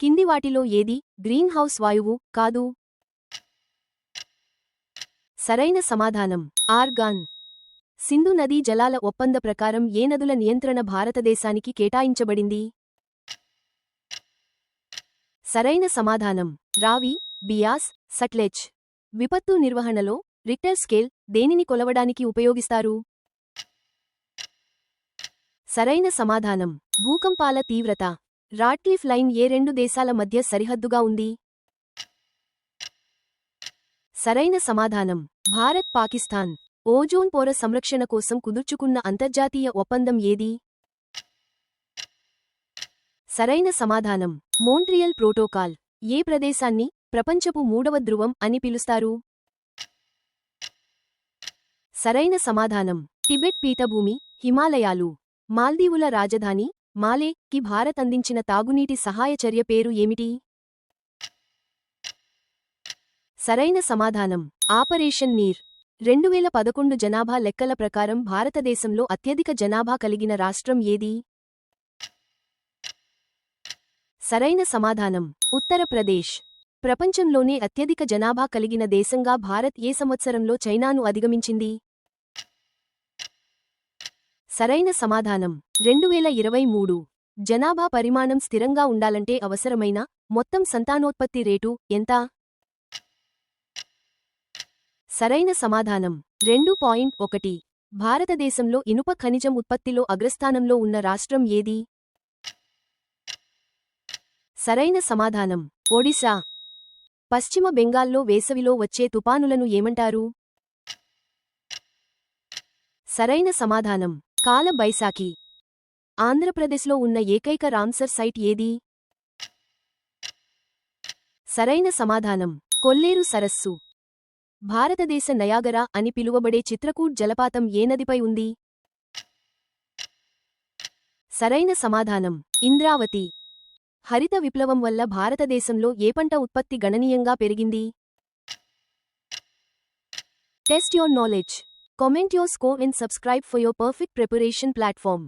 కింది వాటిలో ఏది గ్రీన్ హౌస్ వాయువు కాదు? సరైన సమాధానం ఆర్గాన్. సింధు నదీ జలాల ఒప్పంద ప్రకారం ఏ నదుల నియంత్రణ భారతదేశానికి కేటాయించబడింది? సరైన సమాధానం రావి, బియాస్, సట్లెజ్. విపత్తు నిర్వహణలో రిక్టర్ స్కేల్ దేనిని కొలవడానికి ఉపయోగిస్తారు? సరైన సమాధానం భూకంపాల తీవ్రత. రాడ్క్లిఫ్ లైన్ ఏ రెండు దేశాల మధ్య సరిహద్దుగా ఉంది? సరైన సమాధానం భారత్ పాకిస్తాన్. ఓజోన్ పొర సంరక్షణ కోసం కుదుర్చుకున్న అంతర్జాతీయ ఒప్పందం ఏది? సరైన సమాధానం మోంట్రియల్ ప్రోటోకాల్. ఏ ప్రదేశాన్ని ప్రపంచపు మూడవ ధ్రువం అని పిలుస్తారు? సరైన సమాధానం టిబెట్ పీఠభూమి, హిమాలయాలు. మాల్దీవుల రాజధాని మాలే కి భారత్ అందించిన తాగునీటి సహాయ చర్య పేరు ఏమిటి? సరైన సమాధానం ఆపరేషన్ నీర్. 2011 జనాభా లెక్కల ప్రకారం భారతదేశంలో అత్యధిక జనాభా కలిగిన రాష్ట్రం ఏది? సరైన సమాధానం ఉత్తరప్రదేశ్. ప్రపంచంలోనే అత్యధిక జనాభా కలిగిన దేశంగా భారత్ ఏ సంవత్సరంలో చైనాను అధిగమించింది? సరైన సమాధానం 2023. జనాభా పరిమాణం స్థిరంగా ఉండాలంటే అవసరమైన మొత్తం సంతానోత్పత్తి రేటు ఎంత? సరైన సమాధానం 2.1. భారతదేశంలో ఇనుప ఖనిజం ఉత్పత్తిలో అగ్రస్థానంలో ఉన్న రాష్ట్రం ఏది? సరైన సమాధానం ఒడిశా. పశ్చిమ బెంగాల్లో వేసవిలో వచ్చే తుపానులను ఏమంటారు? సరైన సమాధానం కాల బైసాఖి. ఆంధ్రప్రదేశ్లో ఉన్న ఏకైక రామ్సర్ సైట్ ఏది? సరైన సమాధానం కొల్లేరు సరస్సు. భారతదేశ నయాగరా అని పిలువబడే చిత్రకూట్ జలపాతం ఏ నదిపై ఉంది? సరైన సమాధానం ఇంద్రావతి. హరిత విప్లవం వల్ల భారతదేశంలో ఏ పంట ఉత్పత్తి గణనీయంగా పెరిగింది? Test your knowledge. Comment your score and subscribe for your perfect preparation platform.